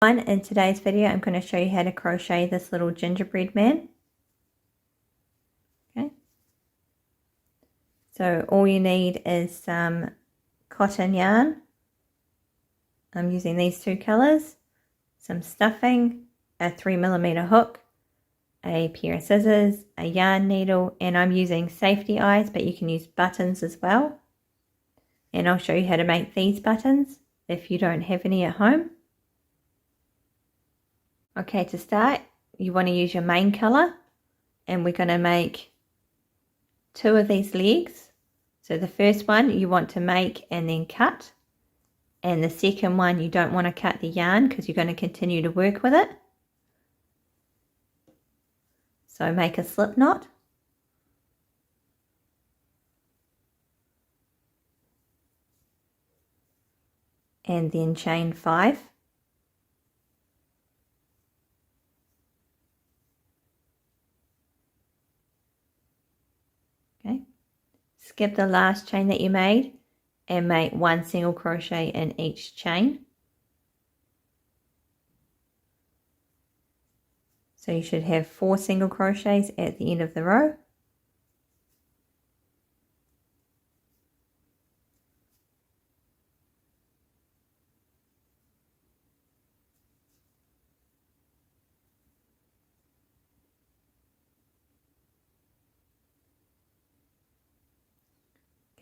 In today's video, I'm going to show you how to crochet this little gingerbread man. Okay. So all you need is some cotton yarn. I'm using these two colors, some stuffing, a 3mm hook, a pair of scissors, a yarn needle, and I'm using safety eyes, but you can use buttons as well. And I'll show you how to make these buttons if you don't have any at home. Okay, to start, you want to use your main color, and we're going to make 2 of these legs. So the first one you want to make and then cut, and the second one you don't want to cut the yarn because you're going to continue to work with it. So make a slip knot. And then chain 5. Okay. Skip the last chain that you made and make 1 single crochet in each chain. So you should have 4 single crochets at the end of the row.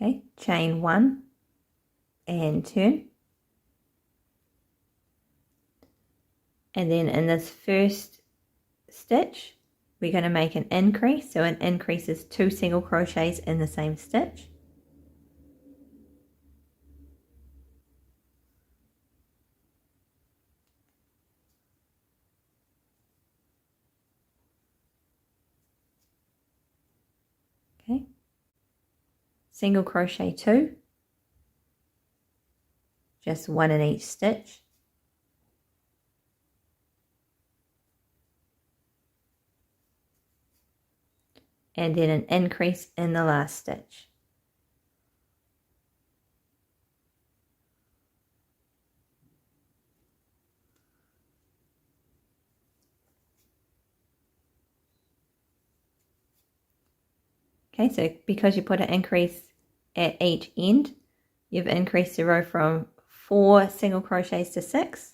Okay, chain 1 and turn. And then in this first stitch, we're going to make an increase. So an increase is 2 single crochets in the same stitch. Okay. Single crochet 2, just 1 in each stitch. And then an increase in the last stitch. Okay, so because you put an increase at each end, you've increased the row from 4 single crochets to 6.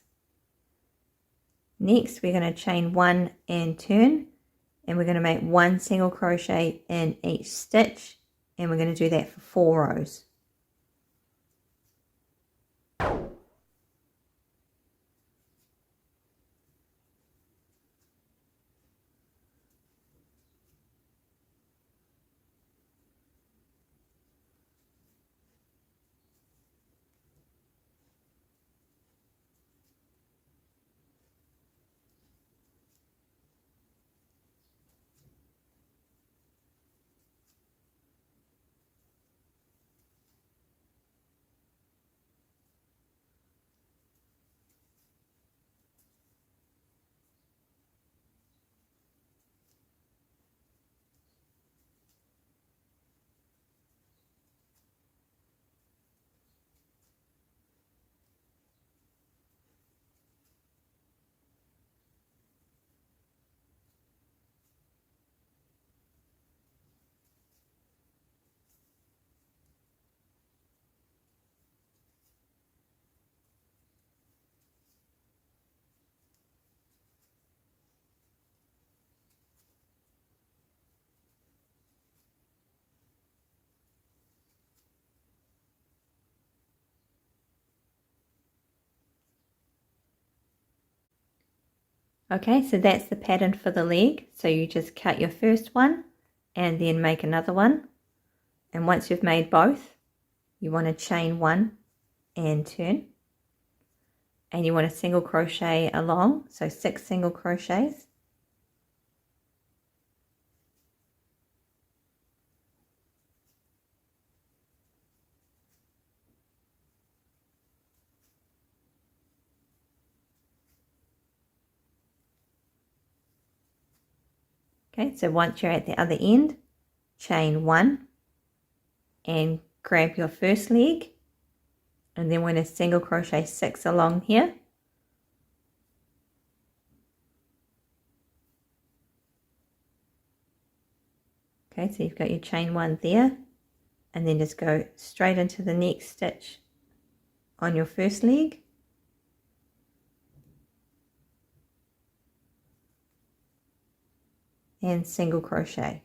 Next, we're going to chain 1 and turn, and we're going to make 1 single crochet in each stitch, and we're going to do that for 4 rows. Okay, so that's the pattern for the leg. So you just cut your first one and then make another one. And once you've made both, you want to chain 1 and turn. And you want to single crochet along, so 6 single crochets. Okay, so once you're at the other end, chain 1 and grab your first leg, and then we're going to single crochet 6 along here. Okay, so you've got your chain 1 there, and then just go straight into the next stitch on your first leg, and single crochet.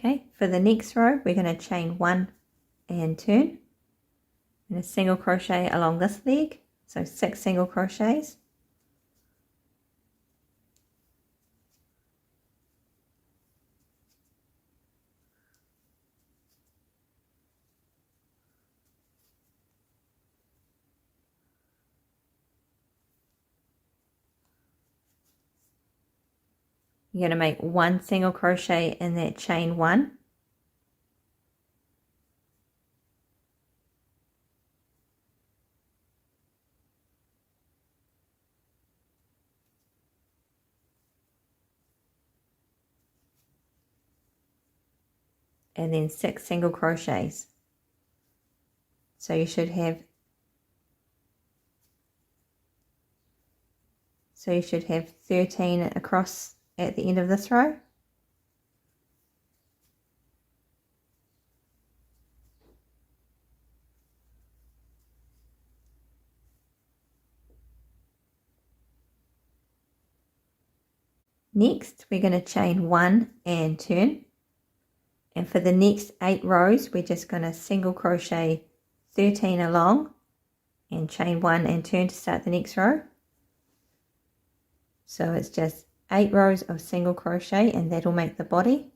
Okay, for the next row we're going to chain 1 and turn, and a single crochet along this leg, so 6 single crochets. You're going to make 1 single crochet in that chain 1, and then 6 single crochets. So you should have 13 across at the end of this row. Next we're going to chain 1 and turn, and for the next 8 rows we're just going to single crochet 13 along and chain 1 and turn to start the next row. So it's just 8 rows of single crochet, and that'll make the body.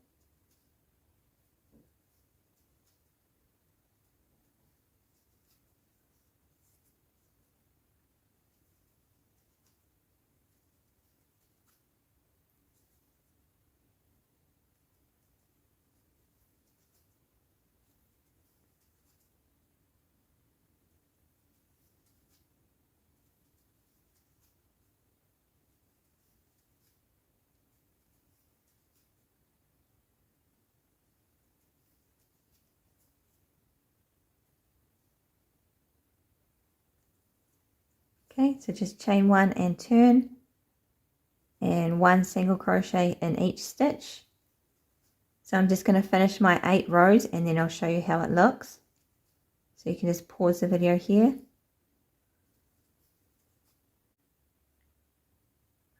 Okay, so just chain 1 and turn, and 1 single crochet in each stitch. So I'm just going to finish my 8 rows and then I'll show you how it looks. So you can just pause the video here.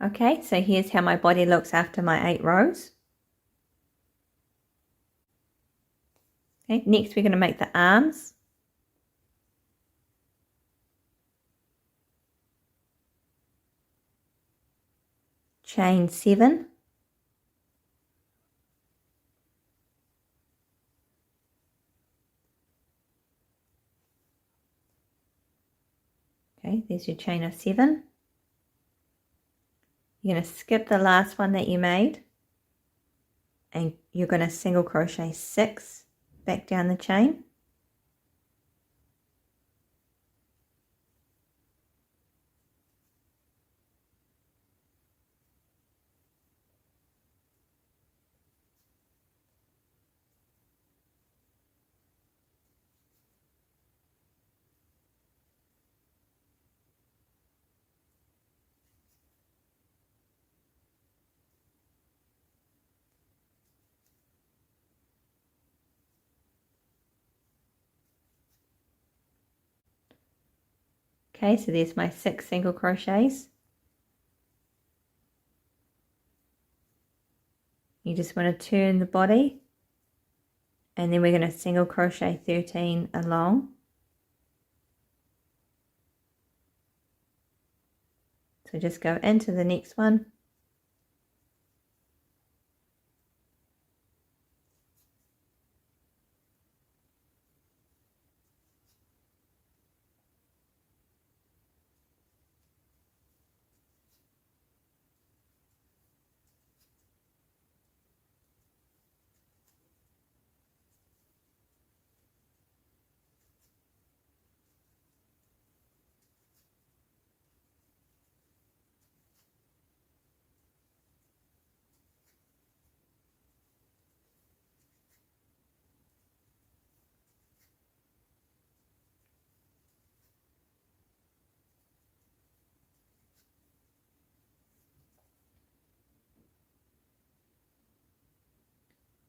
Okay, so here's how my body looks after my 8 rows. Okay, next we're going to make the arms. Chain 7. Okay, there's your chain of 7. You're going to skip the last one that you made, and you're going to single crochet 6 back down the chain. Okay, so there's my 6 single crochets. You just want to turn the body, and then we're going to single crochet 13 along. So just go into the next one.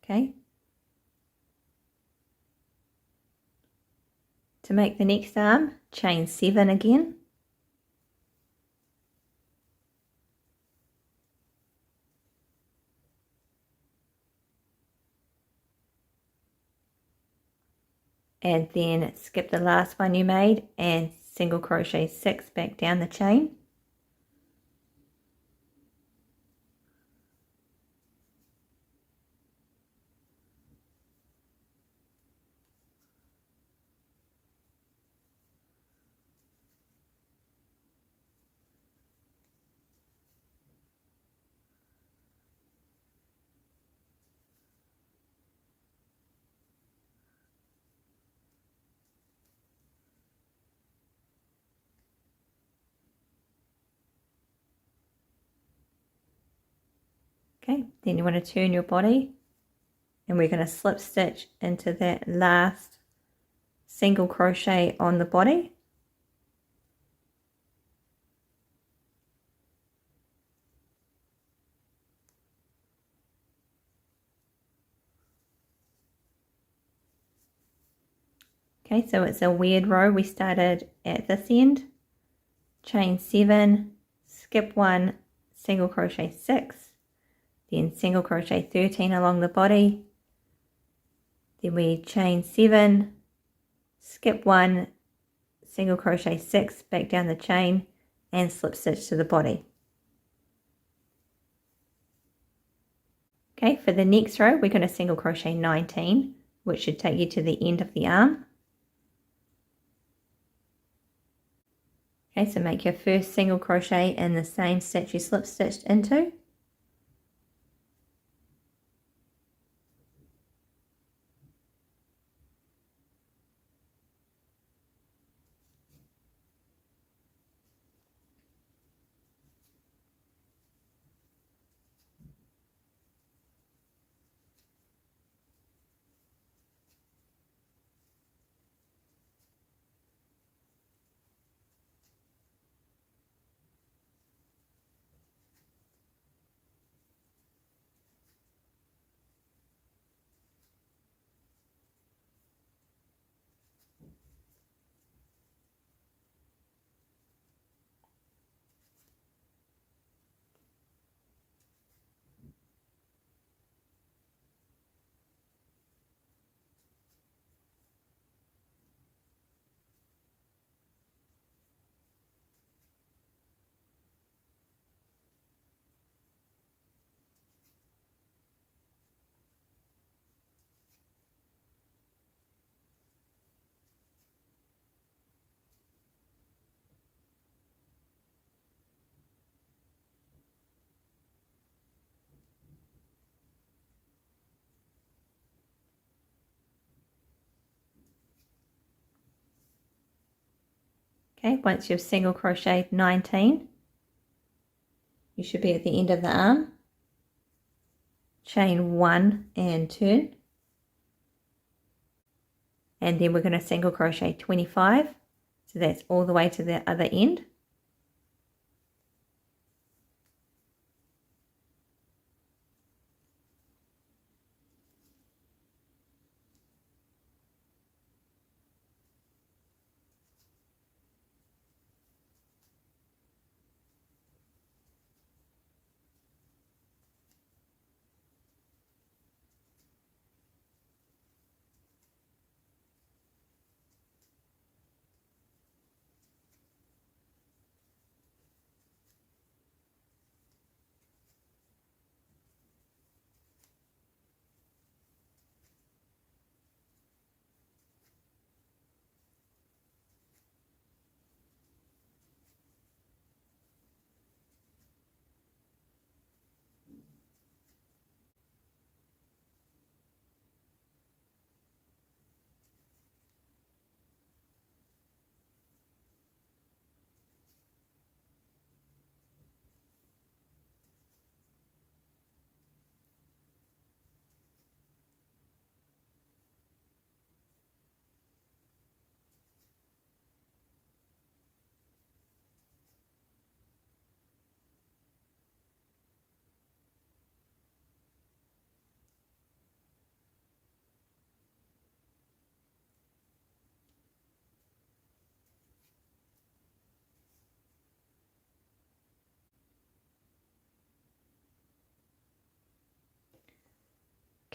Okay. To make the next arm, chain 7 again. And then skip the last one you made and single crochet 6 back down the chain. Okay, then you want to turn your body and we're going to slip stitch into that last single crochet on the body. Okay, so it's a weird row. We started at this end, chain 7, skip 1, single crochet 6, then single crochet 13 along the body, then we chain 7, skip 1, single crochet 6 back down the chain and slip stitch to the body. Okay, for the next row we're going to single crochet 19, which should take you to the end of the arm. Okay, so make your first single crochet in the same stitch you slip stitched into. Okay, once you've single crocheted 19, you should be at the end of the arm. Chain 1 and turn. And then we're going to single crochet 25. So that's all the way to the other end.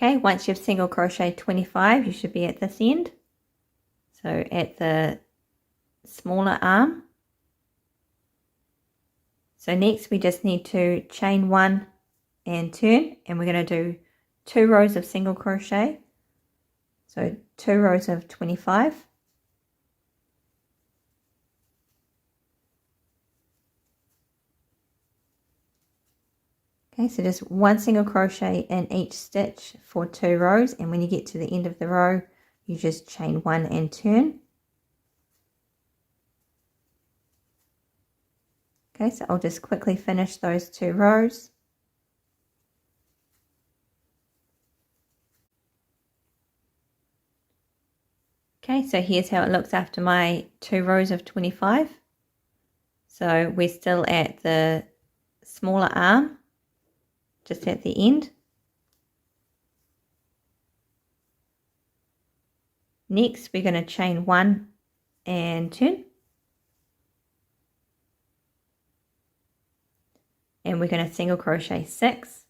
Okay, once you've single crocheted 25, you should be at this end. So at the smaller arm. So next we just need to chain 1 and turn, and we're going to do 2 rows of single crochet. So 2 rows of 25. Okay, so just 1 single crochet in each stitch for 2 rows, and when you get to the end of the row, you just chain 1 and turn. Okay, so I'll just quickly finish those 2 rows. Okay, so here's how it looks after my 2 rows of 25. So we're still at the smaller arm, just at the end. Next, we're going to chain 1 and turn. And we're going to single crochet 6.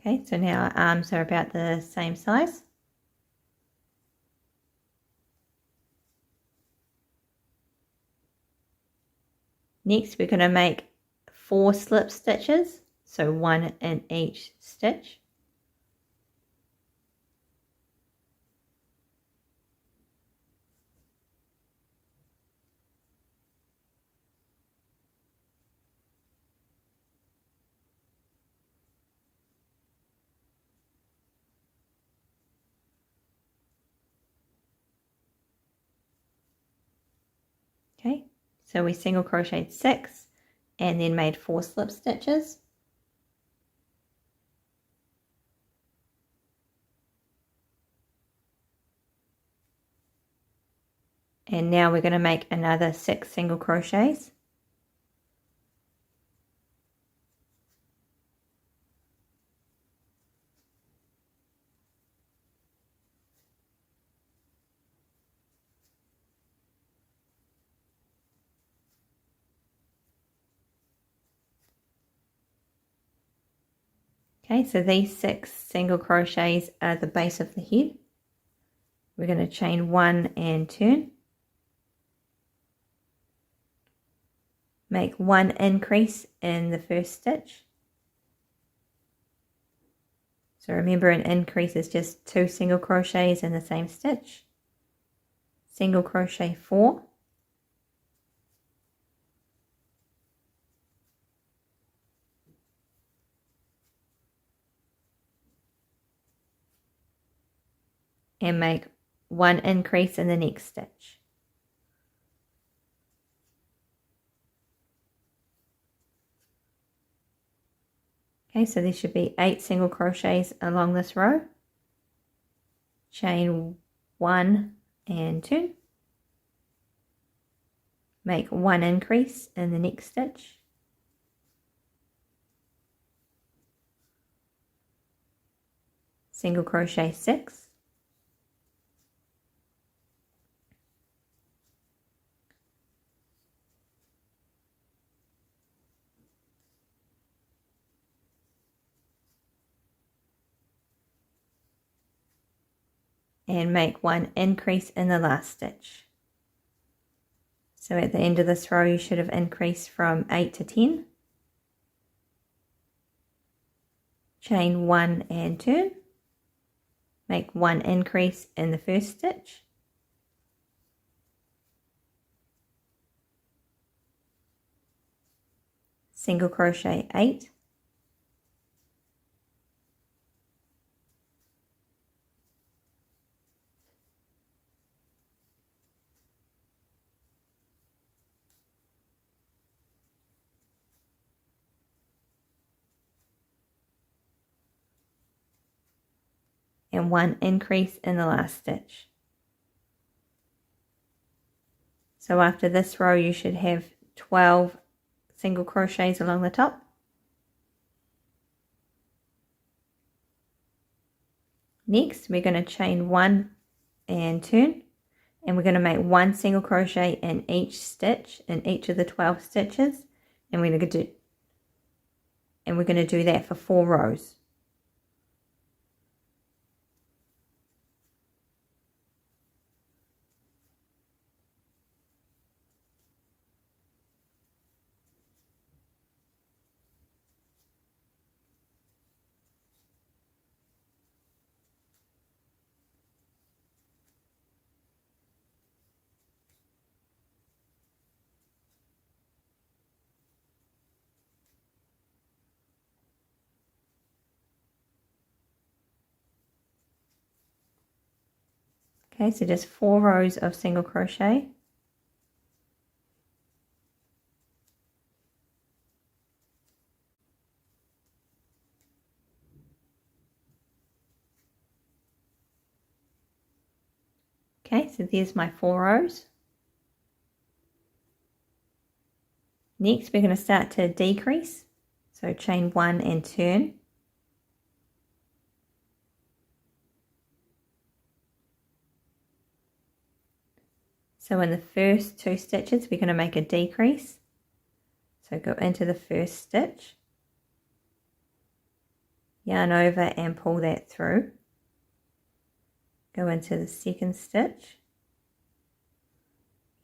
Okay, so now our arms are about the same size. Next, we're going to make 4 slip stitches, so 1 in each stitch. Okay, so we single crocheted 6 and then made 4 slip stitches. And now we're going to make another 6 single crochets. Okay, so these 6 single crochets are the base of the head. We're going to chain 1 and turn. Make 1 increase in the first stitch. So remember, an increase is just 2 single crochets in the same stitch. Single crochet 4. And make 1 increase in the next stitch. Okay, so there should be 8 single crochets along this row. Chain 1 and turn. Make 1 increase in the next stitch. Single crochet 6. And make 1 increase in the last stitch. So at the end of this row, you should have increased from 8 to 10. Chain 1 and turn. Make 1 increase in the first stitch. Single crochet 8. And 1 increase in the last stitch. So after this row, you should have 12 single crochets along the top. Next we're going to chain 1 and turn, and we're going to make 1 single crochet in each stitch in each of the 12 stitches, and we're going to do that for 4 rows. Okay, so just 4 rows of single crochet. Okay, so there's my 4 rows. Next, we're going to start to decrease. So chain 1 and turn. So in the first 2 stitches, we're going to make a decrease. So go into the first stitch, yarn over and pull that through. Go into the second stitch,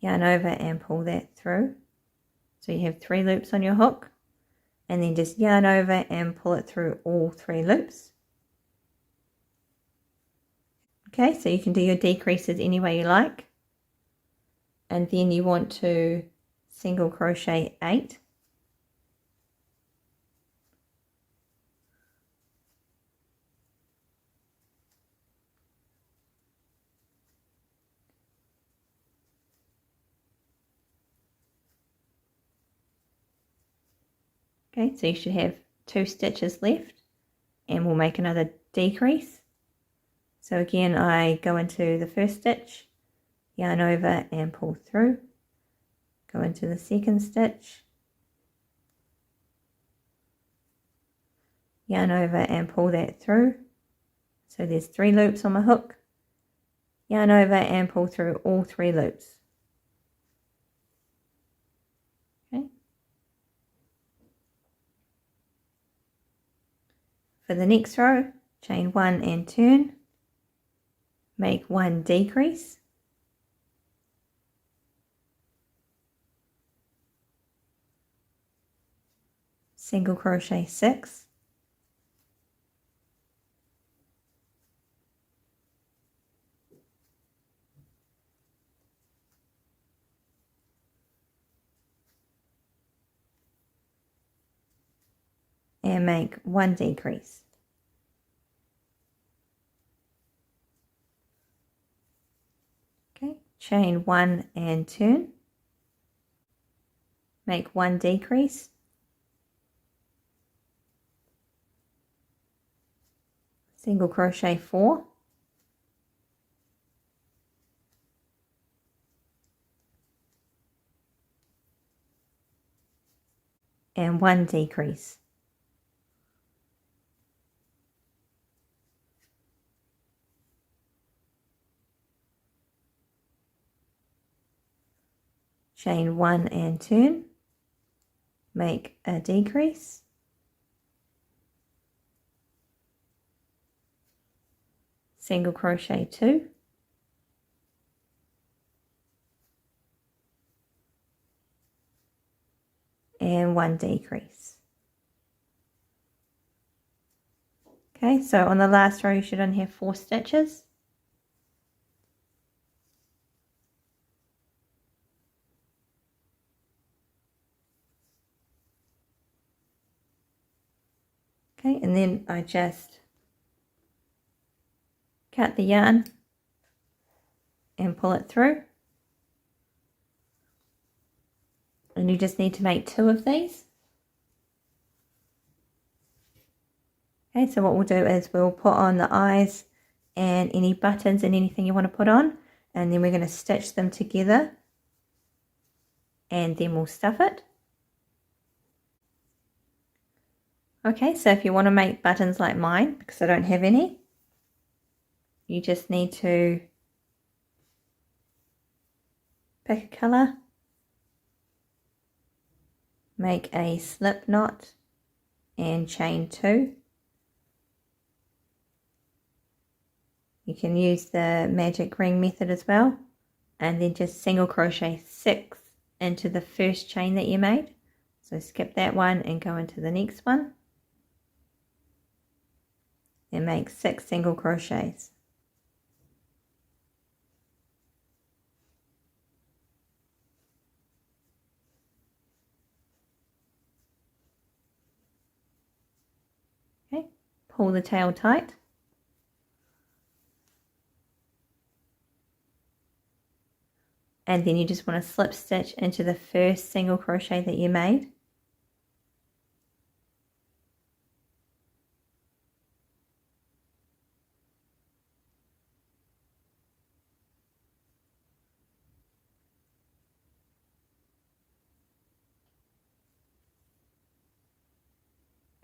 yarn over and pull that through. So you have 3 loops on your hook, and then just yarn over and pull it through all 3 loops. Okay, so you can do your decreases any way you like. And then you want to single crochet 8. Okay, so you should have 2 stitches left, and we'll make another decrease. So again, I go into the first stitch, yarn over and pull through, go into the second stitch, yarn over and pull that through. So there's 3 loops on my hook, yarn over and pull through all 3 loops. Okay. For the next row, chain 1 and turn, make 1 decrease, single crochet 6, and make 1 decrease. Okay, chain 1 and turn, make 1 decrease, single crochet 4, and 1 decrease. Chain 1 and turn, make a decrease, single crochet 2, and 1 decrease. Okay, so on the last row you should only have 4 stitches. Okay, and then I just cut the yarn and pull it through. And you just need to make 2 of these. Okay, so what we'll do is we'll put on the eyes and any buttons and anything you want to put on, and then we're going to stitch them together, and then we'll stuff it. Okay, so if you want to make buttons like mine, because I don't have any, you just need to pick a colour, make a slip knot and chain 2. You can use the magic ring method as well, and then just single crochet 6 into the first chain that you made. So skip that one and go into the next one and make 6 single crochets. Okay, pull the tail tight. And then you just want to slip stitch into the first single crochet that you made.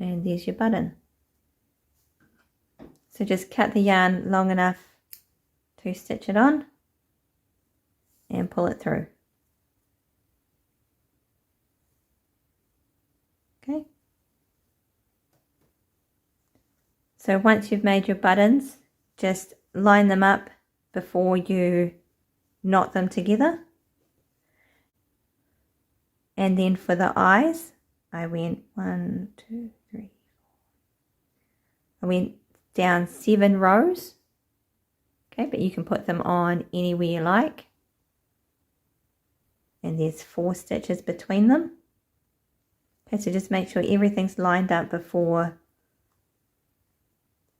And there's your button. So just cut the yarn long enough to stitch it on and pull it through. Okay. So once you've made your buttons, just line them up before you knot them together. And then for the eyes, I went 1, 2, 3, 4. I went down 7 rows. Okay, but you can put them on anywhere you like. And there's 4 stitches between them. Okay, so just make sure everything's lined up before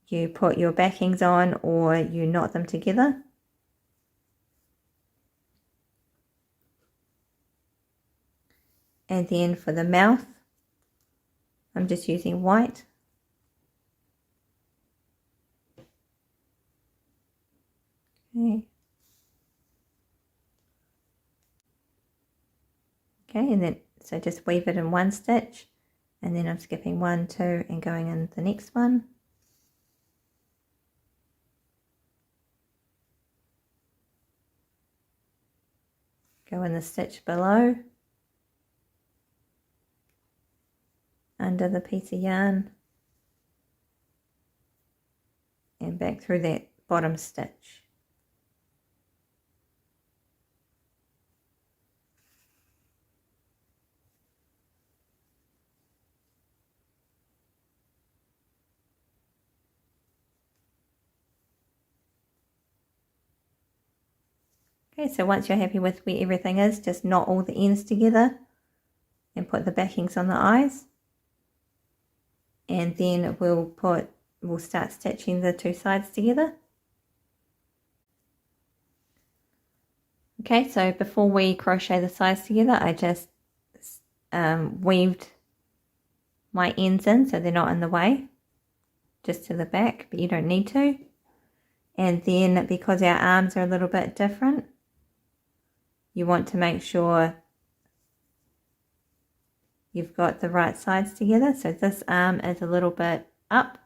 you put your backings on or you knot them together. And then for the mouth, I'm just using white. Okay. Okay, and then so just weave it in 1 stitch, and then I'm skipping 1, 2 and going in the next one. Go in the stitch below, under the piece of yarn, and back through that bottom stitch. Okay, so once you're happy with where everything is, just knot all the ends together and put the backings on the eyes. And then we'll start stitching the 2 sides together. Okay, so before we crochet the sides together, I just weaved my ends in so they're not in the way, just to the back, but you don't need to. And then because our arms are a little bit different, you want to make sure you've got the right sides together. So this arm is a little bit up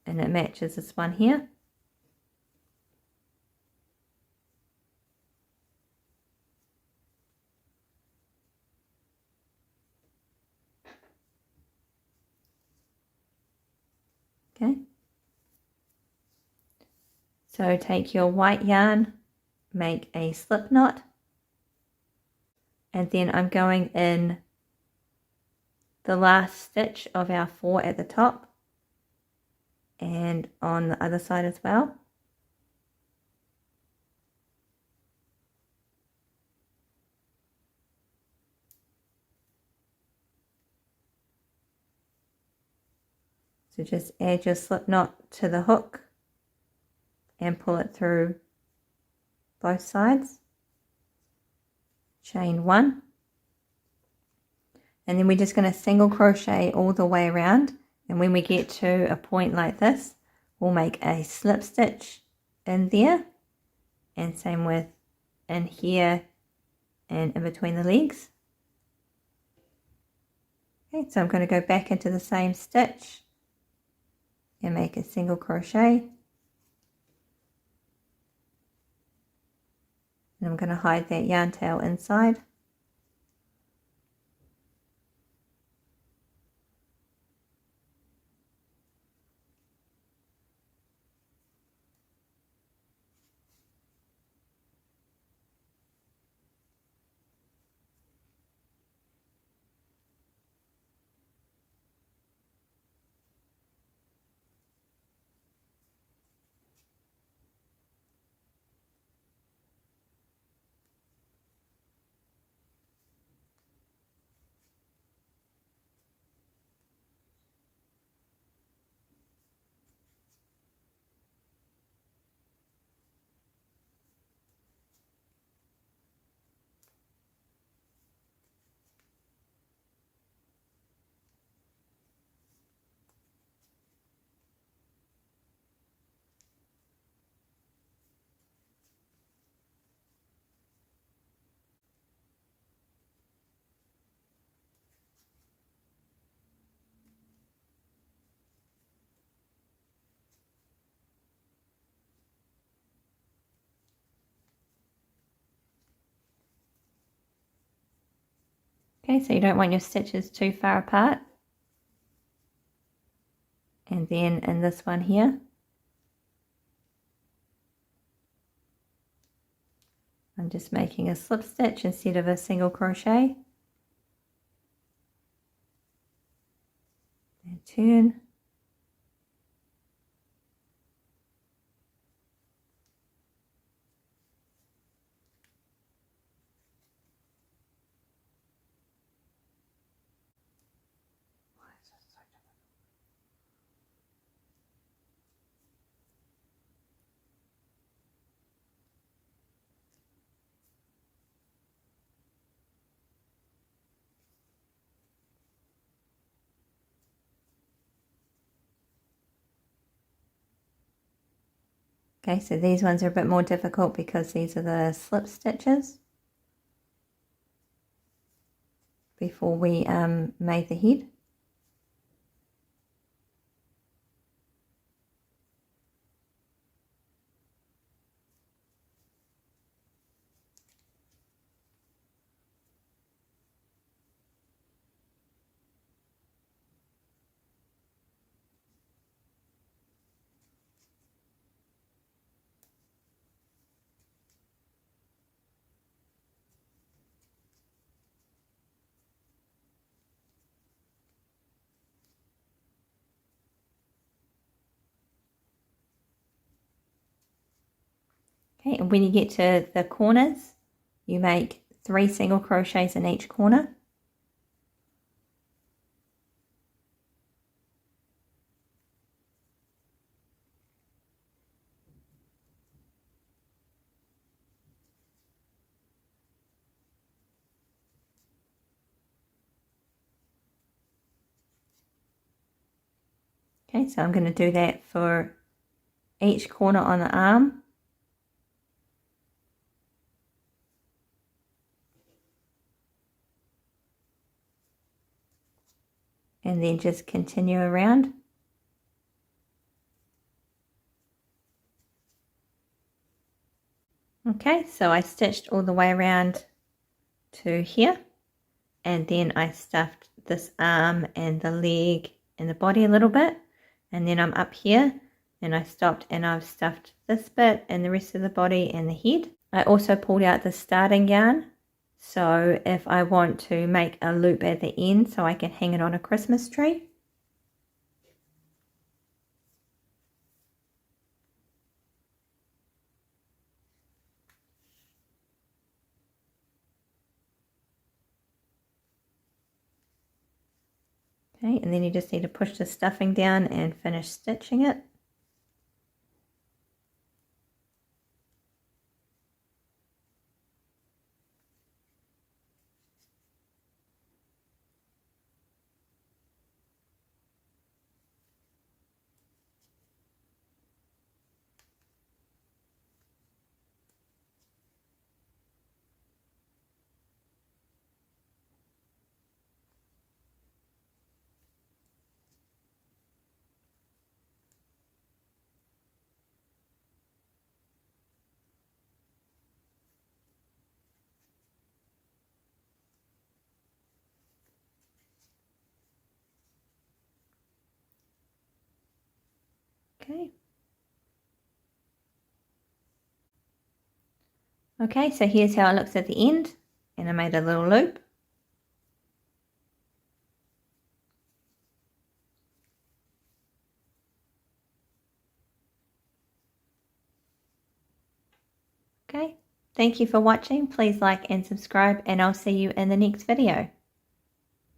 and it matches this one here. Okay. So take your white yarn, make a slip knot, and then I'm going in the last stitch of our 4 at the top and on the other side as well. So just add your slip knot to the hook and pull it through both sides. Chain 1. And then we're just going to single crochet all the way around. And when we get to a point like this, we'll make a slip stitch in there. And same with in here and in between the legs. Okay, so I'm going to go back into the same stitch and make a single crochet. And I'm going to hide that yarn tail inside. Okay, so you don't want your stitches too far apart. And then in this one here, I'm just making a slip stitch instead of a single crochet. And turn. Okay, so these ones are a bit more difficult because these are the slip stitches before we made the head. Okay, and when you get to the corners, you make 3 single crochets in each corner. Okay, so I'm going to do that for each corner on the arm. And then just continue around. Okay, so I stitched all the way around to here, and then I stuffed this arm and the leg and the body a little bit, and then I'm up here and I stopped and I've stuffed this bit and the rest of the body and the head. I also pulled out the starting yarn, so if I want to make a loop at the end so I can hang it on a Christmas tree. Okay, and then you just need to push the stuffing down and finish stitching it. Okay. Okay, so here's how it looks at the end, and I made a little loop. Okay, thank you for watching. Please like and subscribe, and I'll see you in the next video.